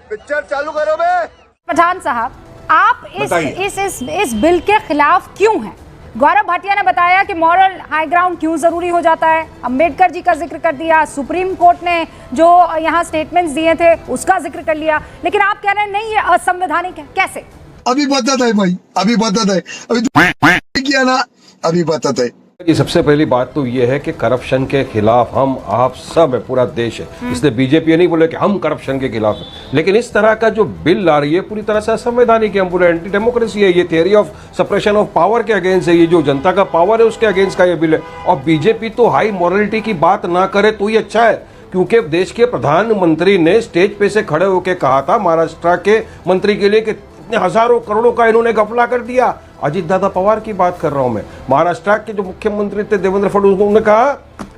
Picture चालू करो बे। पठान साहब, आप इस बिल के खिलाफ क्यों हैं? गौरव भाटिया ने बताया कि मॉरल हाई ग्राउंड क्यों जरूरी हो जाता है, अंबेडकर जी का जिक्र कर दिया, सुप्रीम कोर्ट ने जो यहाँ स्टेटमेंट्स दिए थे उसका जिक्र कर लिया, लेकिन आप कह रहे हैं नहीं ये असंवैधानिक है। कैसे? अभी बताता है भाई, अभी बताता है, अभी किया ना, अभी बताता है। ये सबसे पहली बात तो ये है कि करप्शन के खिलाफ हम आप सब है, पूरा देश है। इसलिए बीजेपी ये नहीं बोले कि हम करप्शन के खिलाफ हैं, लेकिन इस तरह का जो बिल आ रही है पूरी तरह से असंवैधानिक है। हम बोले एंटी डेमोक्रेसी है, ये theory of suppression of power के अगेंस्ट है, ये जो जनता का पावर है उसके अगेंस्ट का ये बिल है। और बीजेपी तो हाई मॉरलिटी की बात ना करे तो ही अच्छा है, क्योंकि देश के प्रधानमंत्री ने स्टेज पे से खड़े होकर कहा था महाराष्ट्र के मंत्री के लिए कि इतने हजारों करोड़ों का इन्होंने घपला कर दिया। अजीत दादा पवार की बात कर रहा हूं मैं। महाराष्ट्र के जो मुख्यमंत्री थे देवेंद्र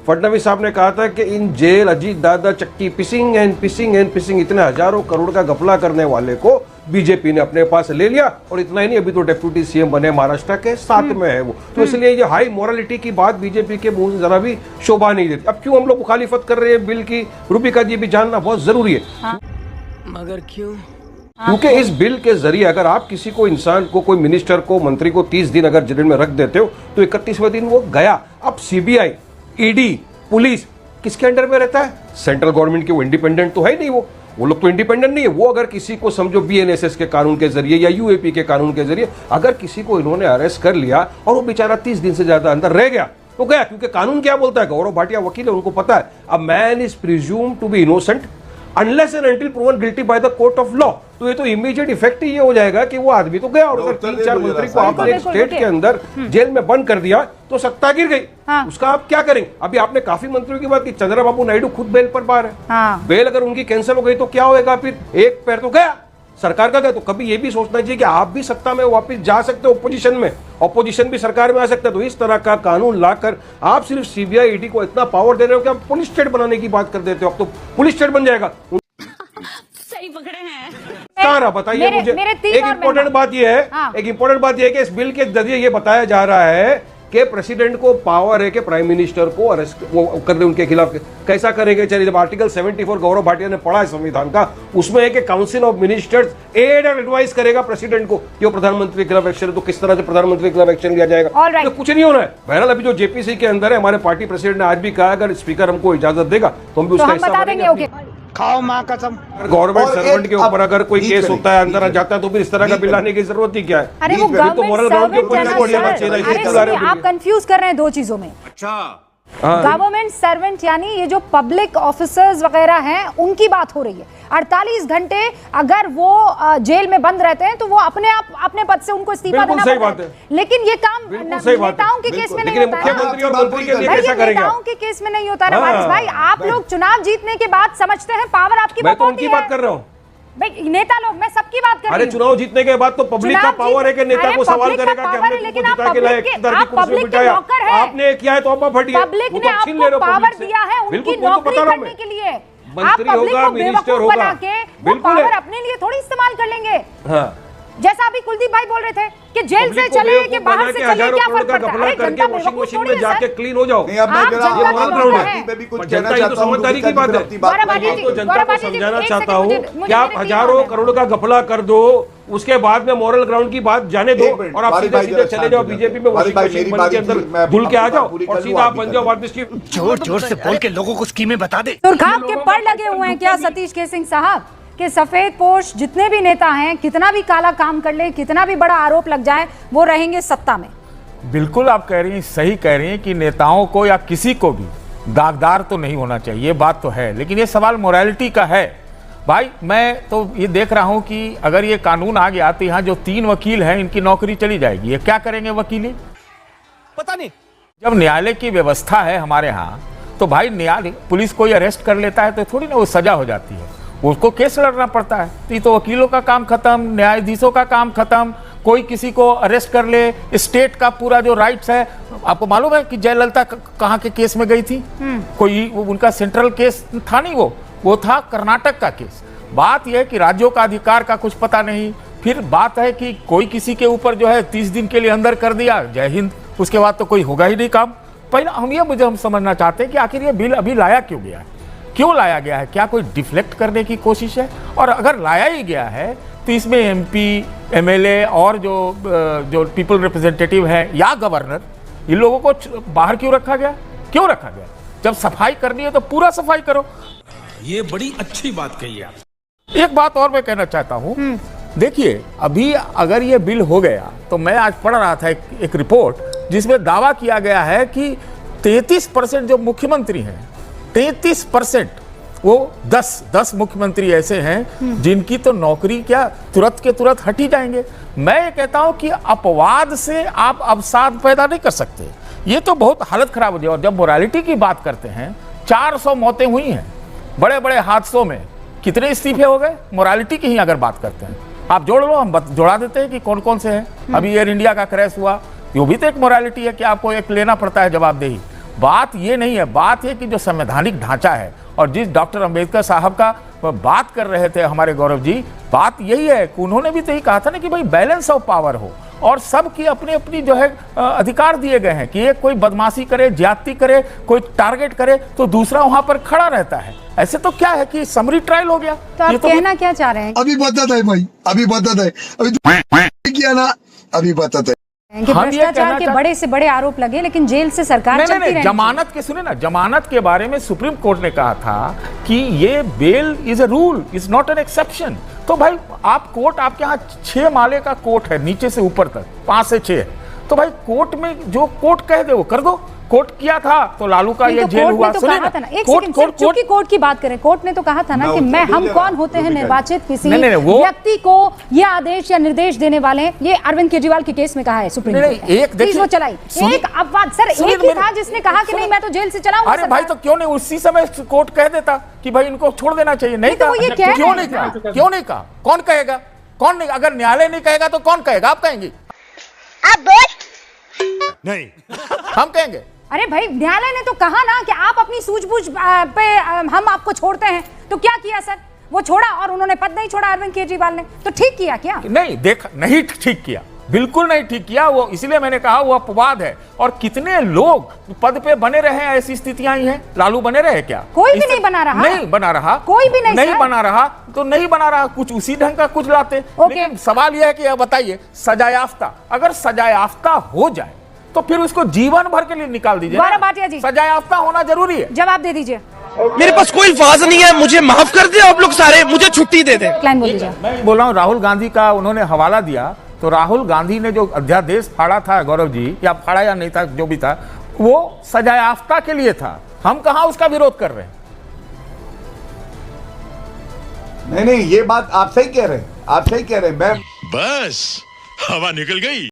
फडणवीस साहब ने कहा था कि इन जेल अजीत दादा चक्की पिसिंग एंड पिसिंग एंड पिसिंग, इतने हजारों करोड़ का घपला करने वाले को बीजेपी ने अपने पास ले लिया। और इतना ही नहीं, अभी तो डिप्टी सीएम बने महाराष्ट्र के, साथ में है वो। तो इसलिए ये हाई मोरालिटी की बात बीजेपी के मुंह से जरा भी शोभा नहीं देती। अब क्यों हम लोग मुखालिफत कर रहे हैं बिल की, रूपिका जी भी जानना बहुत जरूरी है। मगर क्यों? क्योंकि इस बिल के जरिए अगर आप किसी को, इंसान को, कोई मिनिस्टर को, मंत्री को 30 दिन अगर जेल में रख देते हो तो 31वें दिन वो गया। अब सीबीआई, ईडी, पुलिस किसके अंडर में रहता है? सेंट्रल गवर्नमेंट के। वो इंडिपेंडेंट तो है नहीं, वो लोग तो इंडिपेंडेंट नहीं है। वो अगर किसी को समझो बीएनएसएस के कानून के जरिए या यूएपी के कानून के जरिए अगर किसी को इन्होंने अरेस्ट कर लिया और वो बेचारा 30 दिन से ज्यादा अंदर रह गया तो गया, क्योंकि कानून क्या बोलता है? गौरव भाटिया वकील है, उनको पता है a man is presumed to be innocent unless and until proven guilty by the court of law. तो ये तो इमीडिएट इफेक्ट ही ये हो जाएगा कि वो आदमी तो गया। और अगर 3-4 मंत्री को आपने एक स्टेट के अंदर जेल में बंद कर दिया तो सत्ता गिर गई। उसका आप क्या करेंगे? अभी आपने काफी मंत्रियों की बात की, चंद्रबाबू नायडू खुद बेल पर बाहर है। बेल अगर उनकी कैंसिल हो गई तो क्या होगा? फिर एक पैर तो गया सरकार का गया। तो कभी ये भी सोचना चाहिए कि आप भी सत्ता में वापस जा सकते हो, ओपोजिशन में, ऑपोजिशन भी सरकार में आ सकता है। तो इस तरह का कानून लाकर आप सिर्फ सीबीआई, ईडी को इतना पावर दे रहे हो कि आप पुलिस स्टेट बनाने की बात कर देते हो। अब तो पुलिस स्टेट बन जाएगा। सही पकड़े हैं। कहाँ बताइए मुझे। एक इम्पोर्टेंट बात यह है, एक इम्पोर्टेंट बात यह है कि इस बिल के जरिए ये बताया जा रहा है कि प्रेसिडेंट को पावर है कि प्राइम मिनिस्टर को अरेस्ट वो कर दे उनके खिलाफ। कैसा करेंगे? चलिए, जब आर्टिकल 74 गौरव भाटिया ने पढ़ा है संविधान का, उसमें है कि काउंसिल ऑफ मिनिस्टर्स एड और एडवाइस करेगा प्रेसिडेंट को कि वो प्रधानमंत्री के खिलाफ एक्शन, तो किस तरह से प्रधानमंत्री के खिलाफ एक्शन लिया जाएगा। तो कुछ नहीं होना है। बहरहाल अभी जो जेपीसी के अंदर है, हमारे पार्टी प्रेसिडेंट ने आज भी कहा अगर स्पीकर हमको इजाजत देगा तो हम भी उसका हिस्सा बनेंगे। खाओ माँ कसम। गवर्नमेंट सर्वेंट के ऊपर अगर कोई केस होता है, अंदर आ जाता है, तो फिर इस तरह का बिल लाने की जरूरत ही क्या है? अरे वो तो मोरल ग्राउंड के ऊपर आप कंफ्यूज कर रहे हैं दो चीजों में। अच्छा, गवर्नमेंट सर्वेंट यानी ये जो पब्लिक ऑफिसर्स वगैरह हैं उनकी बात हो रही है। 48 घंटे अगर वो जेल में बंद रहते हैं तो वो अपने आप अपने पद से उनको इस्तीफा देना पड़ता है। लेकिन ये काम नेताओं के केस में नहीं होता है। नेताओं के केस में नहीं होता है ना भाई। आप लोग चुनाव जीतने के बाद समझते हैं पावर आपकी मैं तो उनकी बात कर रहा हूँ भाई, नेता लोग, मैं सबकी बात कर रही हूँ। अरे चुनाव जीतने के बाद तो पब्लिक का पावर है कि नेता को सवाल करेगा कि हमने लेकिन आप पब्लिक के नौकर हैं। आपने किया है तो आप फटिए। पब्लिक ने आपको पावर दिया है उनकी नौकरी करने के लिए। आप पब्लिक को बेवकूफ बना के वो पावर अपने लिए थोड़ी इस्तेमाल कर लेंगे। जैसा अभी कुलदीप भाई बोल रहे थे कि जेल से चले कि बाहर से चले, क्या फर्क पड़ता है? जनता बेवकूफ थोड़ी है जाके क्लीन हो जाओ। आप जनता को जनता तो समझदारी की बात है। तो जनता को समझाना चाहता हूँ कि आप हजारों करोड़ का घपला कर दो, उसके बाद में मॉरल ग्राउंड की बात जाने दो और आप सीधे सीधे चले जाओ बीजेपी में, के अंदर घुल के आ जाओ और सीधा आप बन जाओ। जोर जोर से बोल के लोगों को स्कीमें बता दे। सुरखाब के पड़ लगे हुए हैं क्या सतीश के सिंह साहब कि सफेद पोश जितने भी नेता हैं, कितना भी काला काम कर ले, कितना भी बड़ा आरोप लग जाए, वो रहेंगे सत्ता में? बिल्कुल आप कह रही हैं, सही कह रही हैं कि नेताओं को या किसी को भी दागदार तो नहीं होना चाहिए, ये बात तो है। लेकिन ये सवाल मोरालिटी का है भाई। मैं तो ये देख रहा हूं कि अगर ये कानून आ गया तो यहाँ जो 3 वकील हैं इनकी नौकरी चली जाएगी। ये क्या करेंगे वकील? पता नहीं। जब न्यायालय की व्यवस्था है हमारे यहाँ तो भाई न्यायालय, पुलिस कोई अरेस्ट कर लेता है तो थोड़ी ना वो सजा हो जाती है, उसको केस लड़ना पड़ता है। तो ये तो वकीलों का काम खत्म, न्यायाधीशों का काम खत्म। कोई किसी को अरेस्ट कर ले, स्टेट का पूरा जो राइट्स है। आपको मालूम है कि जयललिता कहाँ के केस में गई थी? कोई उनका सेंट्रल केस था नहीं, वो था कर्नाटक का केस। बात यह है कि राज्यों का अधिकार का कुछ पता नहीं। फिर बात है कि कोई किसी के ऊपर जो है 30 दिन के लिए अंदर कर दिया, जय हिंद, उसके बाद तो कोई होगा ही नहीं काम। पहले हम समझना चाहते हैं कि आखिर ये बिल अभी लाया क्यों गया है? क्यों लाया गया है? क्या कोई डिफ्लेक्ट करने की कोशिश है? और अगर लाया ही गया है तो इसमें एमपी, एमएलए और जो पीपल रिप्रेजेंटेटिव हैं या गवर्नर, इन लोगों को बाहर क्यों रखा गया? क्यों रखा गया? जब सफाई करनी है तो पूरा सफाई करो। ये बड़ी अच्छी बात कही आप। एक बात और मैं कहना चाहता हूं, देखिए अभी अगर ये बिल हो गया तो मैं आज पढ़ रहा था एक रिपोर्ट जिसमें दावा किया गया है कि 33% जो मुख्यमंत्री हैं, 33% वो 10 मुख्यमंत्री ऐसे हैं जिनकी तो नौकरी क्या तुरंत के तुरंत हट ही जाएंगे। मैं ये कहता हूं कि अपवाद से आप अवसाद पैदा नहीं कर सकते, ये तो बहुत हालत खराब हो जाए। और जब मोरालिटी की बात करते हैं, 400 मौतें हुई हैं बड़े बड़े हादसों में, कितने इस्तीफे हो गए? मोरालिटी की ही अगर बात करते हैं आप जोड़ लो, हम जोड़ा देते हैं कि कौन कौन से हैं। अभी एयर इंडिया का क्रैश हुआ, वो भी तो एक मोरालिटी है कि आपको एक लेना पड़ता है जवाबदेही। बात ये नहीं है, बात है कि जो संवैधानिक ढांचा है और जिस डॉक्टर अंबेडकर साहब का बात कर रहे थे हमारे गौरव जी, बात यही है कि उन्होंने भी तो यही कहा था ना कि भाई बैलेंस ऑफ पावर हो और सबकी अपनी अपनी जो है अधिकार दिए गए हैं कि एक कोई बदमाशी करे, ज्यादती करे, कोई टारगेट करे तो दूसरा वहां पर खड़ा रहता है। ऐसे तो क्या है कि समरी ट्रायल हो गया। तो आप कहना क्या चाह रहे हैं? अभी बताता है भाई, अभी बताता है, अभी किया ना, अभी बताता है कि भ्रष्टाचार के बड़े से बड़े आरोप लगे लेकिन जेल से सरकार चलती रहनी। जमानत के सुने ना, जमानत के बारे में सुप्रीम कोर्ट ने कहा था कि ये bail is a rule, is not an exception. तो भाई आप कोर्ट, आपके यहाँ 6 माले का कोर्ट है, नीचे से ऊपर तक 5 से 6, तो भाई कोर्ट में जो कोर्ट कह दे वो कर दो। कोर्ट किया था तो लालू का ये जेल हुआ। तो कहा था ना, एक सेकंड, चूंकि कोर्ट की बात करें, कोर्ट ने तो कहा था ना कि हम कौन होते हैं निर्वाचित किसी व्यक्ति को ये आदेश या निर्देश देने वाले हैं। ये अरविंद केजरीवाल के केस में कहा है सुप्रीम कोर्ट। एक देखिए वो चलाई एक अपवाद, सर एक ही था जिसने कहा कि नहीं मैं तो जेल से चलाऊंगा। अरे भाई तो क्यों नहीं उसी समय कोर्ट कह देता कि भाई इनको छोड़ देना चाहिए? नहीं कहा, क्यों नहीं कहा? क्यों नहीं कहा? कौन कहेगा? कौन नहीं? अगर न्यायालय नहीं कहेगा तो कौन कहेगा? आप कहेंगे? आप बोल नहीं, हम कहेंगे। अरे भाई न्यायालय ने तो कहा ना कि आप अपनी सूझबूझ पे हम आपको छोड़ते हैं। तो क्या किया सर? वो छोड़ा और उन्होंने पद नहीं छोड़ा अरविंद केजरीवाल ने। तो ठीक किया क्या? नहीं, नहीं ठीक किया, बिल्कुल नहीं ठीक किया वो। इसलिए मैंने कहा वो अपवाद है। और कितने लोग पद पे बने रहे हैं, ऐसी स्थितियां आई हैं। लालू बने रहे क्या? कोई भी नहीं बना रहा। नहीं बना रहा, कोई भी नहीं बना रहा तो नहीं बना रहा, कुछ उसी ढंग का कुछ लाते। लेकिन सवाल यह है कि बताइए, सजायाफ्ता अगर सजायाफ्ता हो जाए तो फिर उसको जीवन भर के लिए निकाल दीजिए। गौरव भाटिया जी, सजायाफ्ता होना जरूरी है। जवाब दे दीजिए। मेरे पास कोई अल्फाज नहीं है, मुझे माफ कर दे आप लोग सारे, मुझे छुट्टी दे दे। लाइन बोल दीजिए। मैं बोल रहा हूँ, राहुल गांधी का उन्होंने हवाला दिया तो राहुल गांधी ने जो अध्यादेश फाड़ा था गौरव जी, या फाड़ा या नहीं था, जो भी था, वो सजायाफ्ता के लिए था। हम कहाँ उसका विरोध कर रहे हैं? नहीं, ये बात आप सही कह रहे हैं, आप सही कह रहे हैं। मैं बस हवा निकल गई।